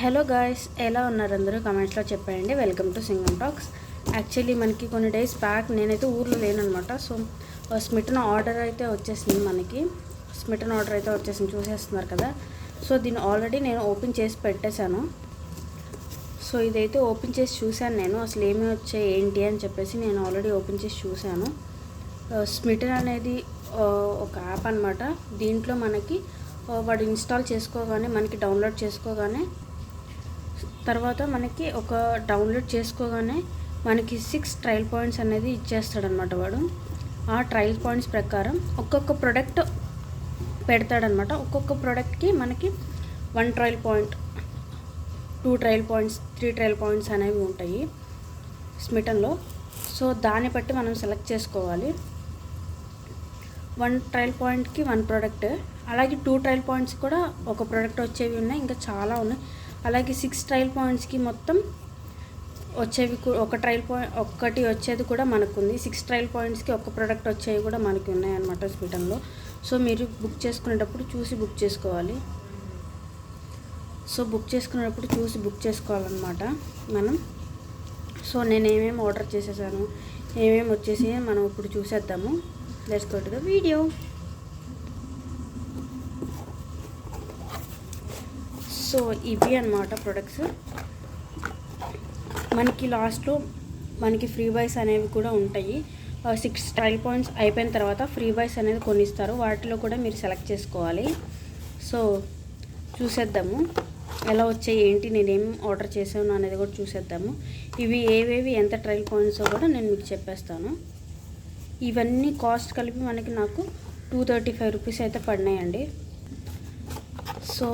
Hello guys, ఎలా ఉన్నారు అందరూ? కమెంట్స్లో చెప్పండి. Welcome to Singam talks. Actually మనకి కొన్ని డేస్ బ్యాక్ నేనైతే ఊర్లో లేననమాట. సో స్మిటన్ ఆర్డర్ అయితే వచ్చేసింది. స్మిటన్ ఆర్డర్ అయితే వచ్చేసింది, చూసేస్తున్నారు కదా. సో దీన్ని ఆల్రెడీ నేను ఓపెన్ చేసి పెట్టేశాను. సో ఇదైతే ఓపెన్ చేసి చూశాను నేను, అసలు ఏమి వచ్చాయి ఏంటి అని చెప్పేసి నేను ఆల్రెడీ ఓపెన్ చేసి చూశాను. స్మిటన్ అనేది ఒక యాప్ అనమాట. దీంట్లో మనకి వాడు ఇన్స్టాల్ చేసుకోగానే, మనకి డౌన్లోడ్ చేసుకోగానే, తర్వాత మనకి ఒక డౌన్లోడ్ చేసుకోగానే మనకి 6 ట్రయల్ పాయింట్స్ అనేది ఇచ్చేస్తాడనమాట వాడు. ఆ ట్రయల్ పాయింట్స్ ప్రకారం ఒక్కొక్క ప్రోడక్ట్ పెడతాడనమాట. ఒక్కొక్క ప్రోడక్ట్కి మనకి 1 trial point, 2 trial points, 3 trial points అనేవి ఉంటాయి స్మిటన్లో. సో దాన్ని బట్టి మనం సెలెక్ట్ చేసుకోవాలి. 1 ట్రయల్ పాయింట్కి 1 ప్రోడక్ట్, అలాగే 2 ట్రయల్ పాయింట్స్ కూడా ఒక ప్రోడక్ట్ వచ్చేవి ఉన్నాయి, ఇంకా చాలా ఉన్నాయి. అలాగే 6 ట్రయల్ పాయింట్స్కి మొత్తం వచ్చేవి ఒక ట్రయల్ పాయింట్ ఒక్కటి వచ్చేది కూడా మనకు ఉంది. 6 ట్రయల్ పాయింట్స్కి ఒక ప్రోడక్ట్ వచ్చేవి కూడా మనకి ఉన్నాయన్నమాట స్మిటన్లో. సో మీరు బుక్ చేసుకునేటప్పుడు చూసి బుక్ చేసుకోవాలి. సో బుక్ చేసుకునేటప్పుడు చూసి బుక్ చేసుకోవాలన్నమాట మనం. సో నేను ఏమేమి ఆర్డర్ చేసేసాను, ఏమేమి వచ్చేసి మనం ఇప్పుడు చూసేద్దాము. Let's go to the video. So ఇవి అన్నమాట ప్రొడక్ట్స్. మనకి లాస్ట్లో మనకి ఫ్రీ బైస్ అనేవి కూడా ఉంటాయి. 6 ట్రయల్ పాయింట్స్ అయిపోయిన తర్వాత ఫ్రీ బైస్ అనేది కొన్ని ఇస్తారు, వాటిలో కూడా మీరు సెలెక్ట్ చేసుకోవాలి. సో చూసేద్దాము ఎలా వచ్చాయి ఏంటి, నేనేం ఆర్డర్ చేసాను అనేది కూడా చూసేద్దాము. ఇవి ఏవేవి ఎంత ట్రయల్ పాయింట్స్ కూడా నేను మీకు చెప్పేస్తాను. ఇవన్నీ కాస్ట్ కలిపి మనకి నాకు 235 రూపీస్ అయితే పడినాయండి. సో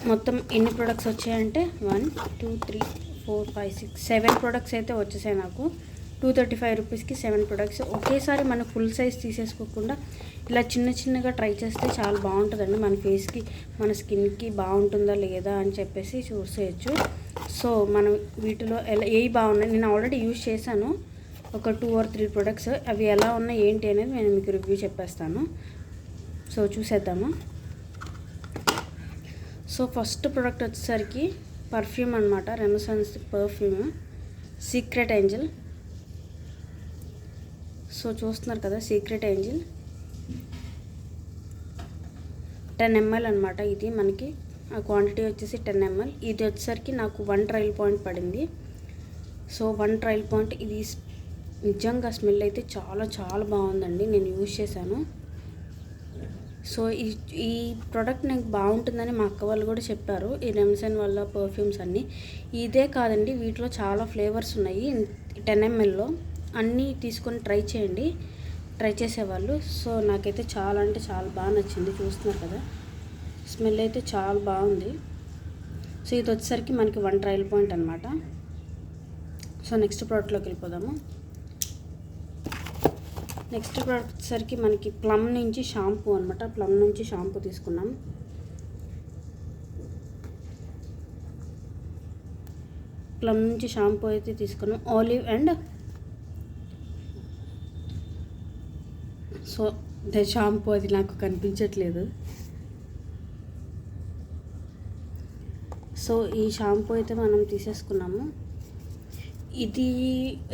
మొత్తం ఎన్ని ప్రొడక్ట్స్ వచ్చాయంటే 1 2 3 4 5 6 7 ప్రొడక్ట్స్ అయితే వచ్చేసాయి నాకు. 235 రూపీస్కి 7 ప్రొడక్ట్స్. ఒకేసారి మనం ఫుల్ సైజ్ తీసేసుకోకుండా ఇలా చిన్న చిన్నగా ట్రై చేస్తే చాలా బాగుంటుందండి. మన ఫేస్కి, మన స్కిన్కి బాగుంటుందా లేదా అని చెప్పేసి చూసేయచ్చు. సో మనం వీటిలో ఏవి బాగున్నాయి, నేను ఆల్రెడీ యూజ్ చేశాను ఒక 2 or 3 ప్రొడక్ట్స్. అవి ఎలా ఉన్నాయి ఏంటి అనేది నేను మీకు రివ్యూ చెప్పేస్తాను. సో చూసేద్దాము. సో ఫస్ట్ ప్రోడక్ట్ వచ్చేసరికి పర్ఫ్యూమ్ అనమాట. రెనసాన్స్ పర్ఫ్యూమ్ సీక్రెట్ ఏంజల్. సో చూస్తున్నారు కదా, సీక్రెట్ ఏంజల్ 10 ml అనమాట. ఇది మనకి ఆ క్వాంటిటీ వచ్చేసి 10 ml. ఇది వచ్చేసరికి నాకు 1 ట్రయల్ పాయింట్ పడింది. So 1 trial point. ఇది నిజంగా స్మెల్ అయితే చాలా చాలా బాగుందండి, నేను యూజ్ చేశాను. సో ఈ ప్రోడక్ట్ నాకు బాగుంటుందని మా అక్క వాళ్ళు కూడా చెప్పారు, ఈ రెమ్సన్ వాళ్ళ పర్ఫ్యూమ్స్ అన్నీ. ఇదే కాదండి, వీటిలో చాలా ఫ్లేవర్స్ ఉన్నాయి 10 mlలో. అన్నీ తీసుకొని ట్రై చేయండి, ట్రై చేసేవాళ్ళు. సో నాకైతే చాలా అంటే చాలా బాగా నచ్చింది. చూస్తున్నారు కదా, స్మెల్ అయితే చాలా బాగుంది. సో ఇది వచ్చేసరికి మనకి 1 ట్రయల్ పాయింట్ అనమాట. సో నెక్స్ట్ ప్రోడక్ట్లోకి వెళ్ళిపోదాము. నెక్స్ట్ ప్రోడక్ట్ వచ్చేసరికి మనకి ప్లమ్ నుంచి షాంపూ అనమాట. ప్లమ్ నుంచి షాంపూ తీసుకున్నాం. ప్లమ్ నుంచి షాంపూ అయితే తీసుకున్నాం. ఆలివ్ అండ్ సో షాంపూ అది నాకు కనిపించట్లేదు. సో ఈ షాంపూ అయితే మనం తీసేసుకున్నాము.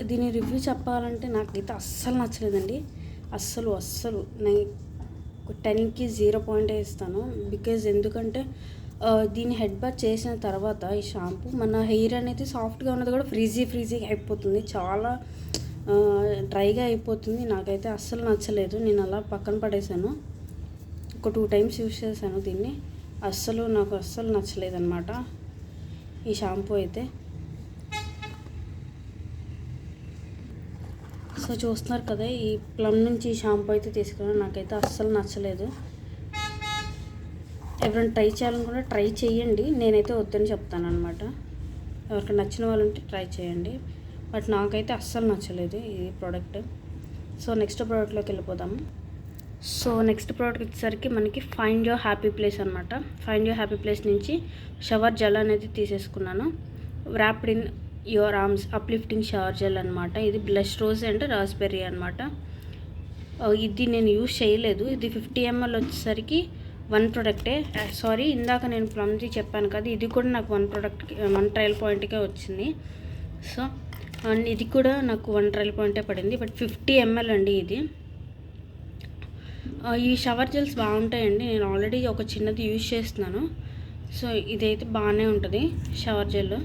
దీని రివ్యూ చెప్పాలంటే నాకైతే అస్సలు నచ్చలేదండి. అస్సలు నేను 10కి 0 పాయింట్ ఇస్తాను. బికాజ్ ఎందుకంటే దీన్ని హెడ్ బాత్ చేసిన తర్వాత ఈ షాంపూ మన హెయిర్ అనేది సాఫ్ట్గా ఉన్నది కూడా ఫ్రీజీగా అయిపోతుంది, చాలా డ్రైగా అయిపోతుంది. నాకైతే అస్సలు నచ్చలేదు, నేను అలా పక్కన పడేసాను. ఒక 2 times యూజ్ చేశాను దీన్ని. నాకు అస్సలు నచ్చలేదు అనమాట ఈ షాంపూ అయితే. సో చూస్తున్నారు కదా, ఈ ప్లమ్ నుంచి షాంపూ అయితే తీసుకున్నాను. నాకైతే అస్సలు నచ్చలేదు. ఎవరైనా ట్రై చేయాలనుకుంటే ట్రై చేయండి, నేనైతే వద్దని చెప్తాను అనమాట. ఎవరికి నచ్చిన వాళ్ళు ఉంటే ట్రై చేయండి, బట్ నాకైతే అస్సలు నచ్చలేదు ఈ ప్రోడక్ట్. సో నెక్స్ట్ ప్రోడక్ట్లోకి వెళ్ళిపోదాము. సో నెక్స్ట్ ప్రోడక్ట్ వచ్చేసరికి మనకి ఫైండ్ యువర్ హ్యాపీ ప్లేస్ అనమాట. ఫైండ్ యువర్ హ్యాపీ ప్లేస్ నుంచి షవర్ జెల్ అనేది తీసేసుకున్నాను. Wrapped in your arms uplifting shower gel అనమాట. ఇది బ్లష్ రోజ్ అండ్ రాస్బెర్రీ అనమాట. ఇది నేను యూజ్ చేయలేదు. ఇది 50 ml వచ్చేసరికి వన్ ప్రోడక్టే. సారీ, ఇందాక నేను ప్లమ్ది చెప్పాను కదా, ఇది కూడా నాకు వన్ ట్రయల్ పాయింట్కే వచ్చింది. సో అండ్ ఇది కూడా నాకు 1 ట్రయల్ పాయింటే పడింది. బట్ 50 ml అండి ఇది. ఈ షవర్ జెల్స్ బాగుంటాయండి. నేను ఆల్రెడీ ఒక చిన్నది యూజ్ చేస్తున్నాను. సో ఇదైతే బాగానే ఉంటుంది షవర్ జెల్.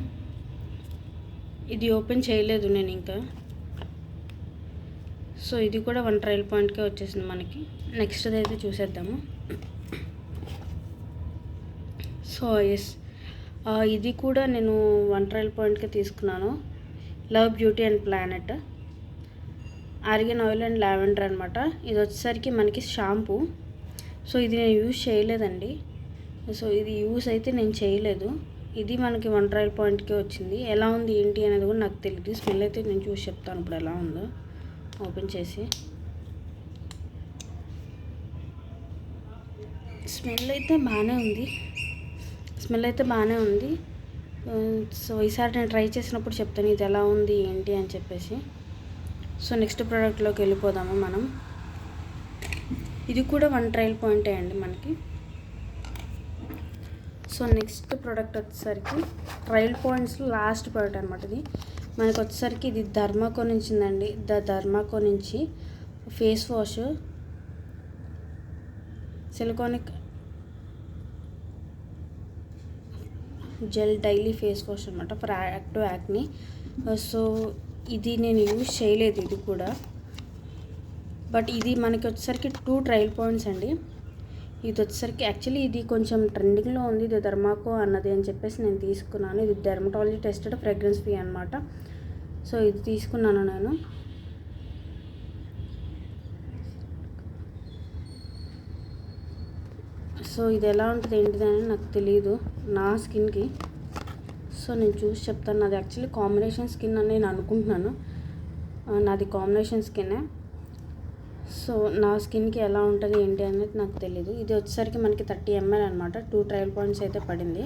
ఇది ఓపెన్ చేయలేదు నేను ఇంకా. సో ఇది కూడా 1 ట్రయల్ పాయింట్కే వచ్చేసింది మనకి. నెక్స్ట్ అయితే చూసేద్దాము. సో ఎస్, ఇది కూడా నేను 1 ట్రయల్ పాయింట్కే తీసుకున్నాను. Love beauty and planet organ oil and lavender అనమాట. ఇది వచ్చేసరికి మనకి షాంపూ. సో ఇది నేను యూజ్ చేయలేదండి. సో ఇది యూజ్ అయితే నేను చేయలేదు. ఇది మనకి 1 ట్రయల్ పాయింట్కే వచ్చింది. ఎలా ఉంది ఏంటి అనేది కూడా నాకు తెలియదు. స్మెల్ అయితే నేను చూసి చెప్తాను ఇప్పుడు ఎలా ఉందో. ఓపెన్ చేసి స్మెల్ అయితే బాగానే ఉంది. సో ఈసారి నేను ట్రై చేసినప్పుడు చెప్తాను ఇది ఎలా ఉంది ఏంటి అని చెప్పేసి. సో నెక్స్ట్ ప్రోడక్ట్లోకి వెళ్ళిపోదాము మనం. ఇది కూడా 1 ట్రయల్ పాయింటే అండి మనకి. సో నెక్స్ట్ ప్రోడక్ట్ వచ్చేసరికి ట్రయల్ పాయింట్స్ లాస్ట్ ప్రోడక్ట్ అనమాట. ఇది మనకు వచ్చేసరికి ఇది ధర్మాకో నుంచిందండి. ధర్మాకో నుంచి face wash, salicylic gel daily face wash అనమాట ఫర్ యాక్టివ్ యాక్ని. సో ఇది నేను యూజ్ చేయలేదు ఇది కూడా. బట్ ఇది మనకి వచ్చేసరికి 2 ట్రయల్ పాయింట్స్ అండి. ఇది వచ్చేసరికి యాక్చువల్లీ ఇది కొంచెం ట్రెండింగ్లో ఉంది, ఇది ధర్మాకో అన్నది అని చెప్పేసి నేను తీసుకున్నాను. ఇది డెర్మటాలజీ టెస్టెడ్, ఫ్రాగ్రెన్స్ ఫ్రీ అనమాట. సో ఇది తీసుకున్నాను నేను. సో ఇది ఎలా ఉంటుంది ఏంటిదని నాకు తెలియదు నా స్కిన్కి. సో నేను చూసి చెప్తాను. నాది యాక్చువల్లీ కాంబినేషన్ స్కిన్ అని నేను అనుకుంటున్నాను. నాది కాంబినేషన్ స్కిన్నే. సో నా స్కిన్కి ఎలా ఉంటుంది ఏంటి అనేది నాకు తెలీదు. ఇది వచ్చేసరికి మనకి 30 ml అనమాట. 2 ట్రయల్ పాయింట్స్ అయితే పడింది.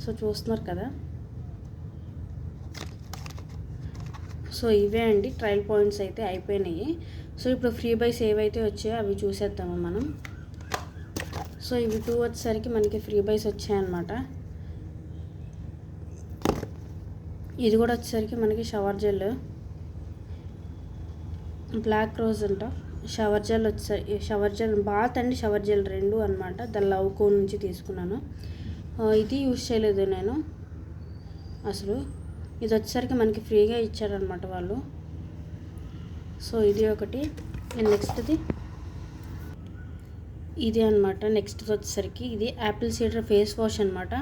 సో చూస్తున్నారు కదా. సో ఇవే అండి ట్రయల్ పాయింట్స్ అయితే అయిపోయినాయి. సో ఇప్పుడు ఫ్రీ బైస్ ఏవైతే వచ్చాయో అవి చూసేద్దాము మనం. సో ఇవి 2 వచ్చేసరికి మనకి ఫ్రీ బైస్ వచ్చాయన్నమాట. ఇది కూడా వచ్చేసరికి మనకి షవర్ జెల్, బ్లాక్ రోజ్ అంట. షవర్ జెల్ వచ్చేసరికి shower gel bath and shower gel 2 అనమాట. దాని లవ్ కో నుంచి తీసుకున్నాను. ఇది యూజ్ చేయలేదు నేను అసలు. ఇది వచ్చేసరికి మనకి ఫ్రీగా ఇచ్చారనమాట వాళ్ళు. సో ఇది ఒకటి. నెక్స్ట్ది ఇది అనమాట. నెక్స్ట్ వచ్చేసరికి ఇది యాపిల్ సీడర్ ఫేస్ వాష్ అనమాట.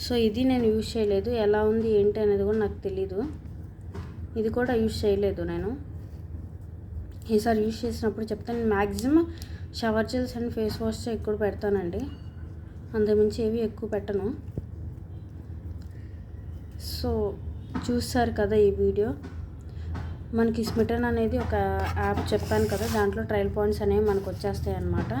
సో ఇది నేను యూజ్ చేయలేదు. ఎలా ఉంది ఏంటి అనేది కూడా నాకు తెలీదు. ఇది కూడా యూజ్ చేయలేదు నేను. ఈసారి యూజ్ చేసినప్పుడు చెప్తాను. నేను maximum shower gels and face wash ఎక్కువ పెడతానండి, అంతకుమించి ఏవి ఎక్కువ పెట్టను. సో చూస్తారు కదా ఈ వీడియో. మనకి స్మిటన్ అనేది ఒక యాప్ చెప్పాను కదా, దాంట్లో ట్రయల్ పాయింట్స్ అనేవి మనకు వచ్చేస్తాయి అన్నమాట.